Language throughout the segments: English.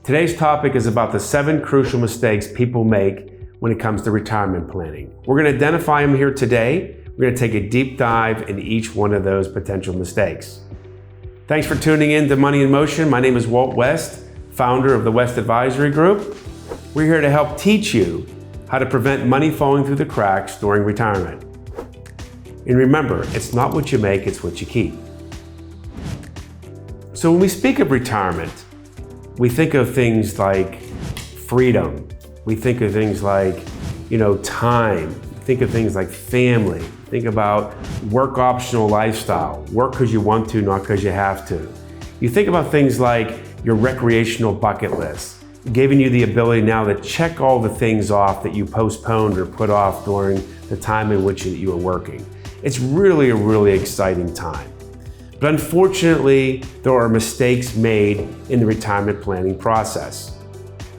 Today's topic is about the 7 crucial mistakes people make when it comes to retirement planning. We're going to identify them here today. We're going to take a deep dive into each one of those potential mistakes. Thanks for tuning in to Money in Motion. My name is Walt West, founder of the West Advisory Group. We're here to help teach you how to prevent money falling through the cracks during retirement. And remember, it's not what you make, it's what you keep. So when we speak of retirement, we think of things like freedom. We think of things like, time. We think of things like family. Think about work optional lifestyle. Work because you want to, not because you have to. You think about things like your recreational bucket list, giving you the ability now to check all the things off that you postponed or put off during the time in which you were working. It's really a really exciting time. But unfortunately, there are mistakes made in the retirement planning process.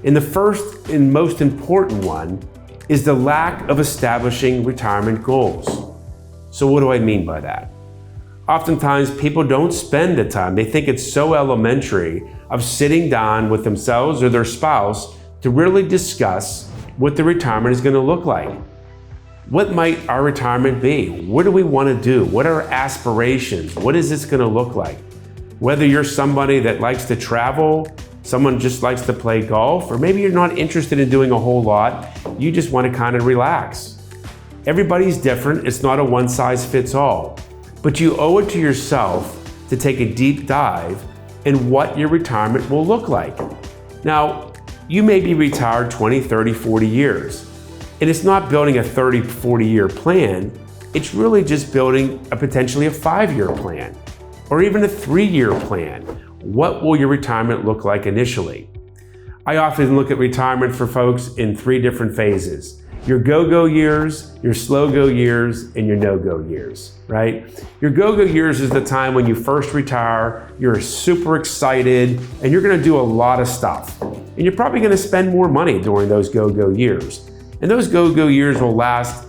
And the first and most important one is the lack of establishing retirement goals. So what do I mean by that? Oftentimes, people don't spend the time. They think it's so elementary of sitting down with themselves or their spouse to really discuss what the retirement is going to look like. What might our retirement be? What do we want to do? What are our aspirations? What is this going to look like? Whether you're somebody that likes to travel, someone just likes to play golf, or maybe you're not interested in doing a whole lot, you just want to kind of relax. Everybody's different. It's not a one-size-fits-all. But you owe it to yourself to take a deep dive in what your retirement will look like. Now, you may be retired 20, 30, 40 years. And it's not building a 30, 40-year plan. It's really just building potentially a 5-year plan or even a 3-year plan. What will your retirement look like initially? I often look at retirement for folks in 3 different phases. Your go-go years, your slow-go years, and your no-go years, right? Your go-go years is the time when you first retire, you're super excited, and you're gonna do a lot of stuff. And you're probably gonna spend more money during those go-go years. And those go-go years will last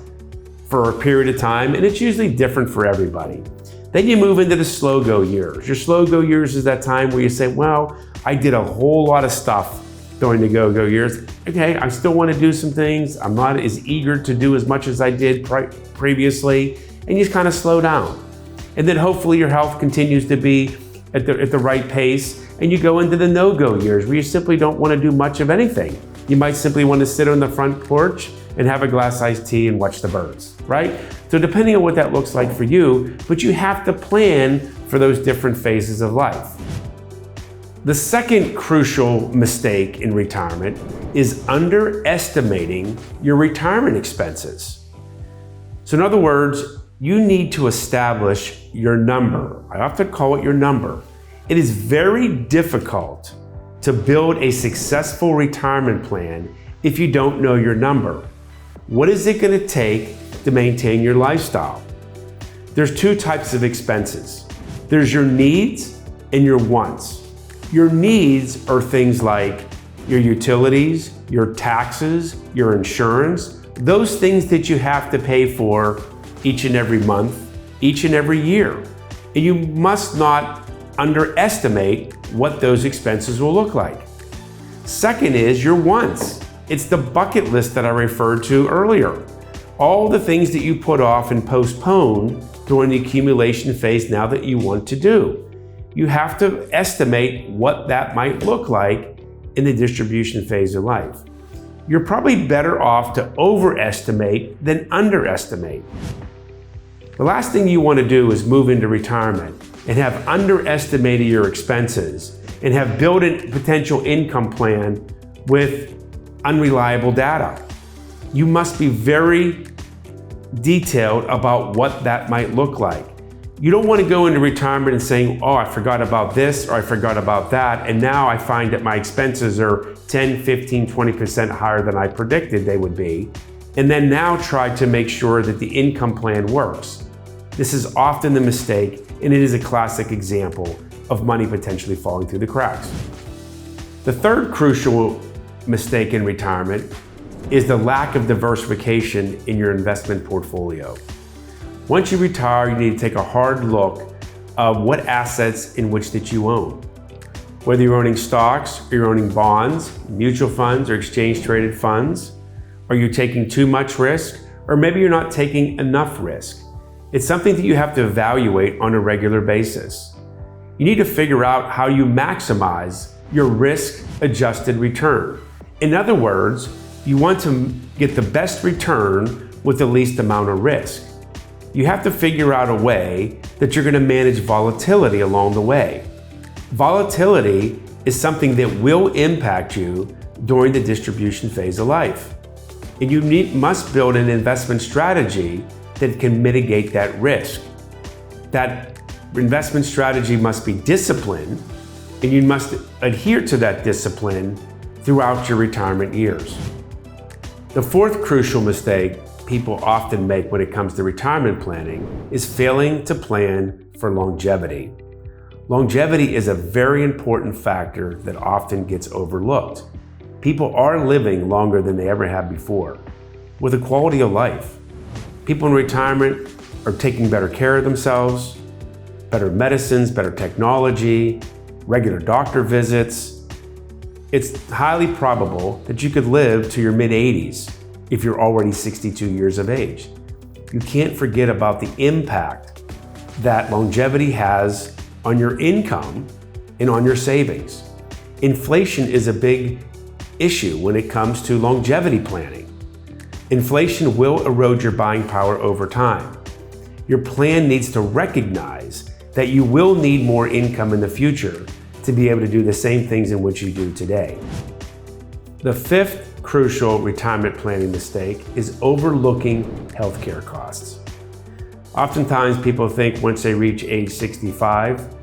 for a period of time, and it's usually different for everybody. Then you move into the slow-go years. Your slow-go years is that time where you say, well, I did a whole lot of stuff during the go-go years. Okay, I still want to do some things. I'm not as eager to do as much as I did previously, and you just kind of slow down. And then hopefully your health continues to be at the right pace, and you go into the no-go years where you simply don't want to do much of anything. You might simply want to sit on the front porch and have a glass of iced tea and watch the birds, right? So depending on what that looks like for you, but you have to plan for those different phases of life. The second crucial mistake in retirement is underestimating your retirement expenses. So in other words, you need to establish your number. I often call it your number. It is very difficult to build a successful retirement plan if you don't know your number. What is it going to take to maintain your lifestyle? There's 2 types of expenses. There's your needs and your wants. Your needs are things like your utilities, your taxes, your insurance, those things that you have to pay for each and every month, each and every year. And you must not underestimate what those expenses will look like. Second is your wants. It's the bucket list that I referred to earlier. All the things that you put off and postpone during the accumulation phase now that you want to do. You have to estimate what that might look like in the distribution phase of life. You're probably better off to overestimate than underestimate. The last thing you want to do is move into retirement and have underestimated your expenses and have built a potential income plan with unreliable data. You must be very detailed about what that might look like. You don't want to go into retirement and saying, oh, I forgot about this or I forgot about that, and now I find that my expenses are 10, 15, 20% higher than I predicted they would be, and then now try to make sure that the income plan works. This is often the mistake, and it is a classic example of money potentially falling through the cracks. The third crucial mistake in retirement is the lack of diversification in your investment portfolio. Once you retire, you need to take a hard look of what assets in which that you own. Whether you're owning stocks or you're owning bonds, mutual funds, or exchange traded funds, are you taking too much risk? Or maybe you're not taking enough risk. It's something that you have to evaluate on a regular basis. You need to figure out how you maximize your risk-adjusted return. In other words, you want to get the best return with the least amount of risk. You have to figure out a way that you're going to manage volatility along the way. Volatility is something that will impact you during the distribution phase of life. And you must build an investment strategy that can mitigate that risk. That investment strategy must be disciplined, and you must adhere to that discipline throughout your retirement years. The fourth crucial mistake people often make when it comes to retirement planning is failing to plan for longevity. Longevity is a very important factor that often gets overlooked. People are living longer than they ever have before, with a quality of life. People in retirement are taking better care of themselves, better medicines, better technology, regular doctor visits. It's highly probable that you could live to your mid-80s if you're already 62 years of age. You can't forget about the impact that longevity has on your income and on your savings. Inflation is a big issue when it comes to longevity planning. Inflation will erode your buying power over time. Your plan needs to recognize that you will need more income in the future to be able to do the same things in which you do today. The fifth crucial retirement planning mistake is overlooking healthcare costs. Oftentimes people think once they reach age 65,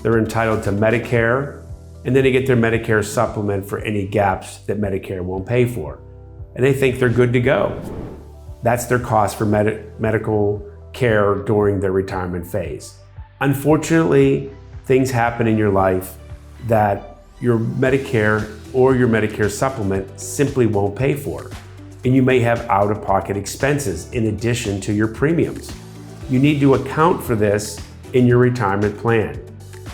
they're entitled to Medicare, and then they get their Medicare supplement for any gaps that Medicare won't pay for. And they think they're good to go. That's their cost for medical care during their retirement phase. Unfortunately, things happen in your life that your Medicare or your Medicare supplement simply won't pay for. And you may have out-of-pocket expenses in addition to your premiums. You need to account for this in your retirement plan.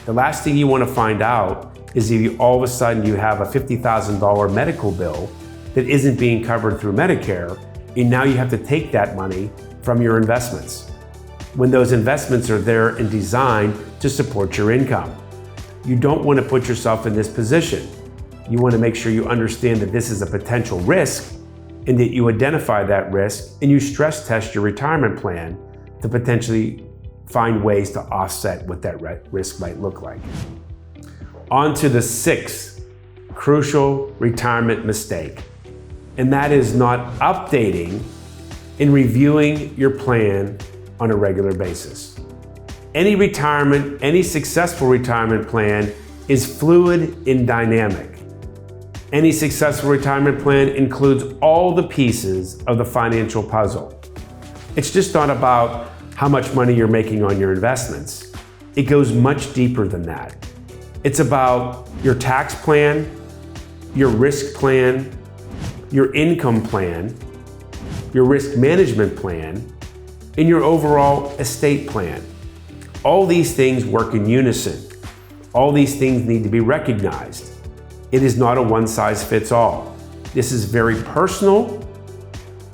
The last thing you want to find out is if all of a sudden you have a $50,000 medical bill that isn't being covered through Medicare, and now you have to take that money from your investments, when those investments are there and designed to support your income. You don't want to put yourself in this position. You want to make sure you understand that this is a potential risk and that you identify that risk and you stress test your retirement plan to potentially find ways to offset what that risk might look like. On to the sixth crucial retirement mistake, and that is not updating and reviewing your plan on a regular basis. Any successful retirement plan is fluid and dynamic. Any successful retirement plan includes all the pieces of the financial puzzle. It's just not about how much money you're making on your investments. It goes much deeper than that. It's about your tax plan, your risk plan, your income plan, your risk management plan, and your overall estate plan. All these things work in unison. All these things need to be recognized. It is not a one-size-fits-all. This is very personal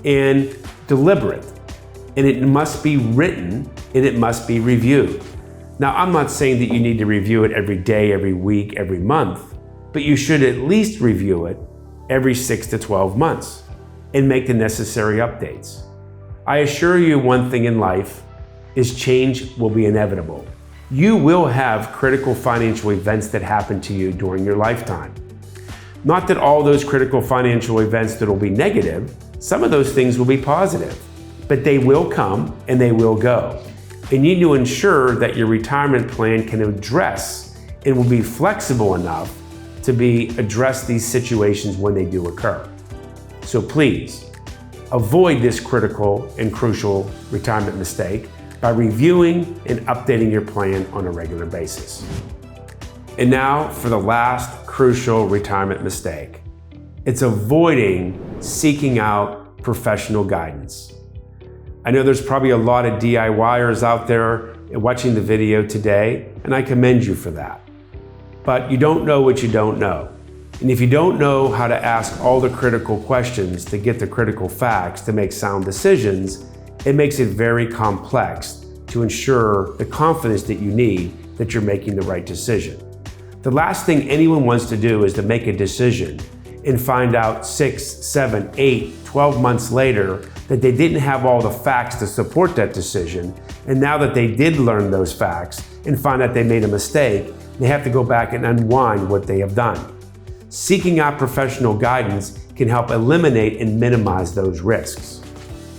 and deliberate, and it must be written and it must be reviewed. Now, I'm not saying that you need to review it every day, every week, every month, but you should at least review it every 6 to 12 months and make the necessary updates. I assure you one thing in life is change will be inevitable. You will have critical financial events that happen to you during your lifetime. Not that all those critical financial events that will be negative, some of those things will be positive, but they will come and they will go. And you need to ensure that your retirement plan can address and will be flexible enough to address these situations when they do occur. So please, avoid this critical and crucial retirement mistake by reviewing and updating your plan on a regular basis. And now for the last crucial retirement mistake. It's avoiding seeking out professional guidance. I know there's probably a lot of DIYers out there watching the video today, and I commend you for that. But you don't know what you don't know. And if you don't know how to ask all the critical questions to get the critical facts to make sound decisions, it makes it very complex to ensure the confidence that you need that you're making the right decision. The last thing anyone wants to do is to make a decision and find out 6, 7, 8, 12 months later that they didn't have all the facts to support that decision. And now that they did learn those facts and find out they made a mistake, they have to go back and unwind what they have done. Seeking out professional guidance can help eliminate and minimize those risks.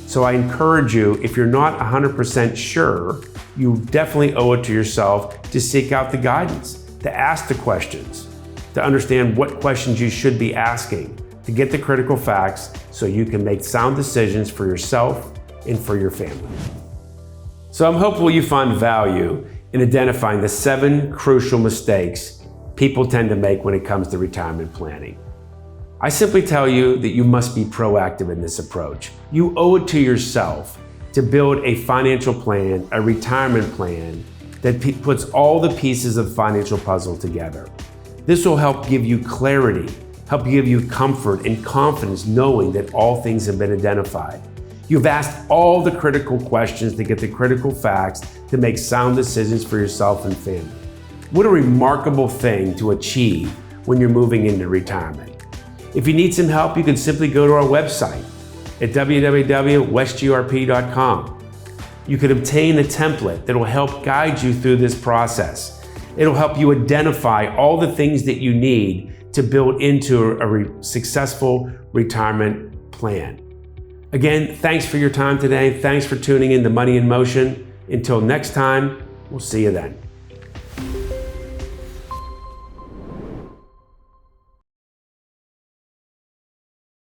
So I encourage you, if you're not 100% sure, you definitely owe it to yourself to seek out the guidance, to ask the questions, to understand what questions you should be asking, to get the critical facts so you can make sound decisions for yourself and for your family. So I'm hopeful you find value in identifying the 7 crucial mistakes people tend to make when it comes to retirement planning. I simply tell you that you must be proactive in this approach. You owe it to yourself to build a financial plan, a retirement plan that puts all the pieces of the financial puzzle together. This will help give you clarity, help give you comfort and confidence knowing that all things have been identified. You've asked all the critical questions to get the critical facts to make sound decisions for yourself and family. What a remarkable thing to achieve when you're moving into retirement. If you need some help, you can simply go to our website at www.westgrp.com. You can obtain a template that will help guide you through this process. It'll help you identify all the things that you need to build into a successful retirement plan. Again, thanks for your time today. Thanks for tuning in to Money in Motion. Until next time, we'll see you then.